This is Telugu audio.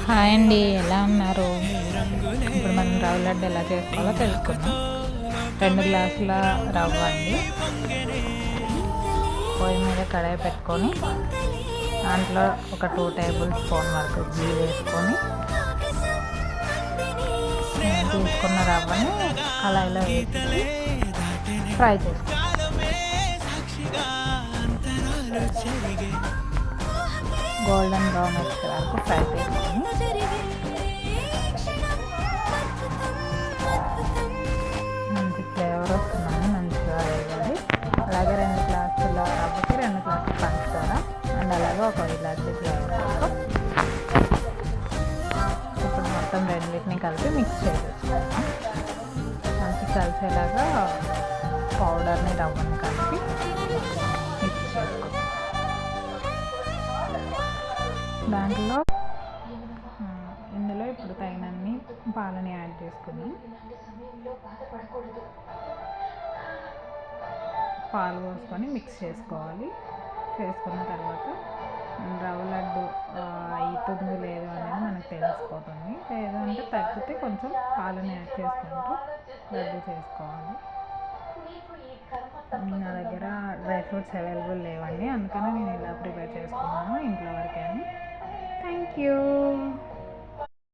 హాయ్ అండి, ఎలా ఉన్నారు? ఇప్పుడు మనం రవ్వ లడ్డు ఎలా చేసుకోవాలో తెలుసుకుందాం. 2 గ్లాసుల రవ్వ అండి. పొయ్యి మీద కడాయి పెట్టుకొని దాంట్లో ఒక 2 టేబుల్ స్పూన్ వరకు గీ వేసుకొని తీసుకున్న రవ్వని కళాయిలో వేసి ఫ్రై చేసుకోవాలి. గోల్డెన్ బ్రౌన్ వచ్చే వరకు ఫ్రై చేసుకొని మంచి ఫ్లేవర్ వస్తుందని మంచిగా వేయాలి. అలాగే 2 గ్లాసుల రవ్వకి 2 గ్లాసుల పంచదార అండ్ అలాగే ఒక ఇలాచీ ఫ్లేవర్ కోసం. ఇప్పుడు మొత్తం రెండింటిని కలిపి మిక్స్ చేసేసుకుంటాం. మంచి కలిసేలాగా పౌడర్ని రవ్వని కలిపి మిక్స్ చేసుకుంటాం. దాంట్లో ఇందులో ఇప్పుడు తగినన్ని పాలని యాడ్ చేసుకున్నాం. పాలు పోసుకొని మిక్స్ చేసుకోవాలి. చేసుకున్న తర్వాత రవ్వ లడ్డు అవుతుందో లేదో అనేది మనకు తెలిసిపోతుంది. లేదు అంటే తగ్గితే కొంచెం పాలని యాడ్ చేసుకుంటూ లడ్డు చేసుకోవాలి. నా దగ్గర డ్రై ఫ్రూట్స్ అవైలబుల్ లేవండి, అందుకని నేను ఇలా ప్రిపేర్ చేసుకున్నాను ఇంట్లో వరకే అని. Thank you.